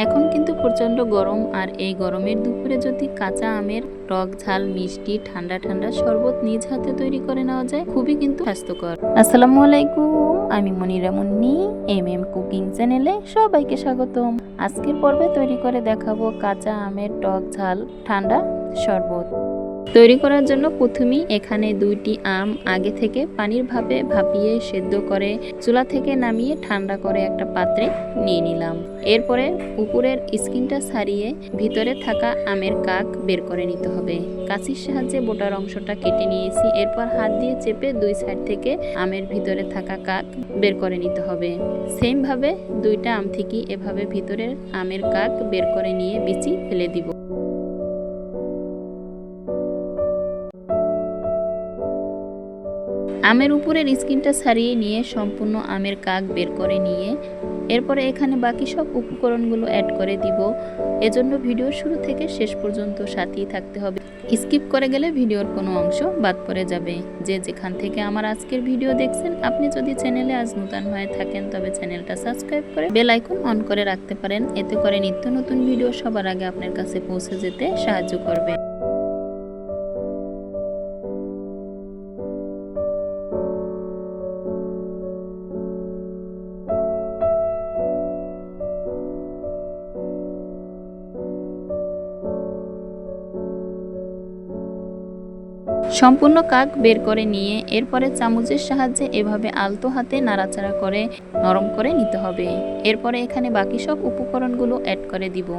এখন কিন্তু প্রচণ্ড গরম, আর এই গরমের দুপুরে যদি কাঁচা আমের টক ঝাল মিষ্টি ঠান্ডা ঠান্ডা শরবত নিজ হাতে তৈরি করে নেওয়া যায়, খুবই কিন্তু স্বাস্থ্যকর। আসসালামু আলাইকুম, আমি মনিরা মুন্নি, এম কুকিং চ্যানেলে সবাইকে স্বাগতম। আজকের পর্বে তৈরি করে দেখাবো কাঁচা আমের টক ঝাল ঠান্ডা শরবত। তৈরি করার জন্য প্রথমেই এখানে 2টি আম আগে থেকে পানির ভাপে ভাপিয়ে সেদ্ধ করে চুলা থেকে নামিয়ে ঠান্ডা করে একটা পাত্রে নিয়ে নিলাম। এরপরে উপরের স্কিনটা ছাড়িয়ে ভিতরে থাকা আমের কাক বের করে নিতে হবে। কাঁচির সাহায্যে বোটার অংশটা কেটে নিয়েছি। এরপর হাত দিয়ে চেপে 2 সাইড থেকে আমের ভিতরে থাকা কাক বের করে নিতে হবে। সেম ভাবে 2টা আম থেকে এভাবে ভিতরের আমের কাক বের করে নিয়ে বিচি ফেলে দিব। আমের উপরের স্কিনটা ছাড়িয়ে নিয়ে সম্পূর্ণ আমের কাক বের করে নিয়ে এরপরে এখানে বাকি সব উপকরণগুলো অ্যাড করে দিব। এজন্য ভিডিওর শুরু থেকে শেষ পর্যন্ত সাথেই থাকতে হবে। স্কিপ করে গেলে ভিডিওর কোনো অংশ বাদ পড়ে যাবে। যে যেখান থেকে আমার আজকের ভিডিও দেখছেন, আপনি যদি চ্যানেলে আজ নতুন হয়ে থাকেন তবে চ্যানেলটা সাবস্ক্রাইব করে বেল আইকন অন করে রাখতে পারেন। এতে করে নিত্য নতুন ভিডিও সবার আগে আপনার কাছে পৌঁছে যেতে সাহায্য করবে। সম্পূর্ণ কাক বের করে নিয়ে এরপরে চামচের সাহায্যে এভাবে আলতো হাতে নাড়াচাড়া করে নরম করে নিতে হবে। এরপরে এখানে বাকি সব উপকরণগুলো অ্যাড করে দিব।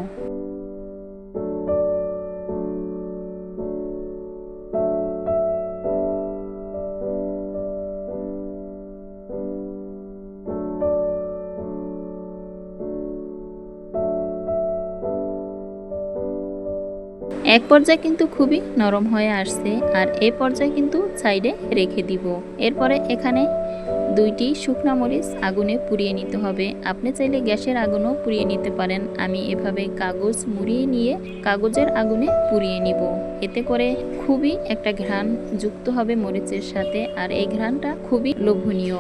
এক পর্যায়ে কিন্তু খুবই নরম হয়ে আসছে, আর এই পর্যায়ে কিন্তু সাইডে রেখে দিব। এরপরে এখানে 2টি শুকনো মরিচ আগুনে পুড়িয়ে নিতে হবে। আপনি চাইলে গ্যাসের আগুনও পুড়িয়ে নিতে পারেন। আমি এভাবে কাগজ মুড়িয়ে নিয়ে কাগজের আগুনে পুড়িয়ে নিব। এতে করে খুবই একটা ঘ্রাণ যুক্ত হবে মরিচের সাথে, আর এই ঘ্রাণটা খুবই লোভনীয়।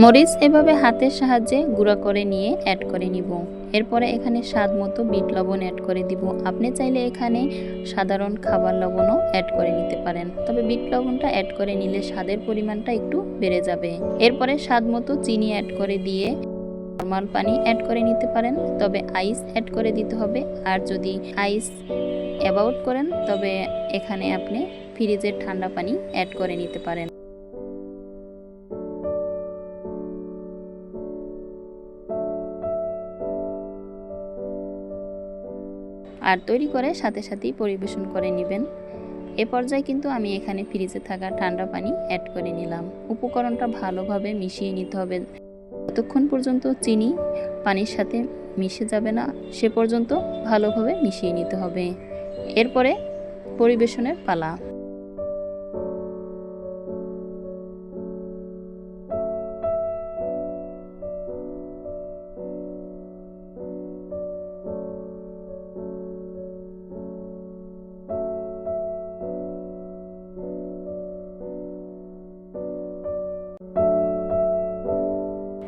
মরিচ এভাবে হাতের সাহায্যে গুঁড়া করে নিয়ে অ্যাড করে নিব। এরপরে এখানে স্বাদ মতো বিট লবণ অ্যাড করে দিব। আপনি চাইলে এখানে সাধারণ খাবার লবণও অ্যাড করে নিতে পারেন, তবে বিট লবণটা অ্যাড করে নিলে স্বাদের পরিমাণটা একটু বেড়ে যাবে। এরপরে স্বাদ মতো চিনি অ্যাড করে দিয়ে নরমাল পানি অ্যাড করে নিতে পারেন, তবে আইস অ্যাড করে দিতে হবে। আর যদি আইস অ্যাভয়েড করেন তবে এখানে আপনি ফ্রিজের ঠান্ডা পানি অ্যাড করে নিতে পারেন। আর তৈরি করে সাথে সাথেই পরিবেশন করে নেবেন। এ পর্যায়ে কিন্তু আমি এখানে ফ্রিজে থাকা ঠান্ডা পানি অ্যাড করে নিলাম। উপকরণটা ভালোভাবে মিশিয়ে নিতে হবে। যতক্ষণ পর্যন্ত চিনি পানির সাথে মিশে যাবে না সে পর্যন্ত ভালোভাবে মিশিয়ে নিতে হবে। এরপরে পরিবেশনের পালা।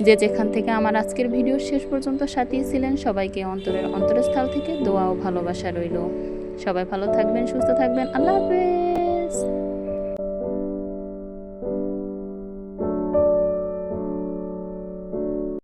যে যেখান থেকে আমার আজকের ভিডিও শেষ পর্যন্ত সাথী ছিলেন, সবাইকে অন্তরের অন্তরস্থল থেকে দোয়া ও ভালোবাসা রইল। সবাই ভালো থাকবেন, সুস্থ থাকবেন। আল্লাহ হাফেজ।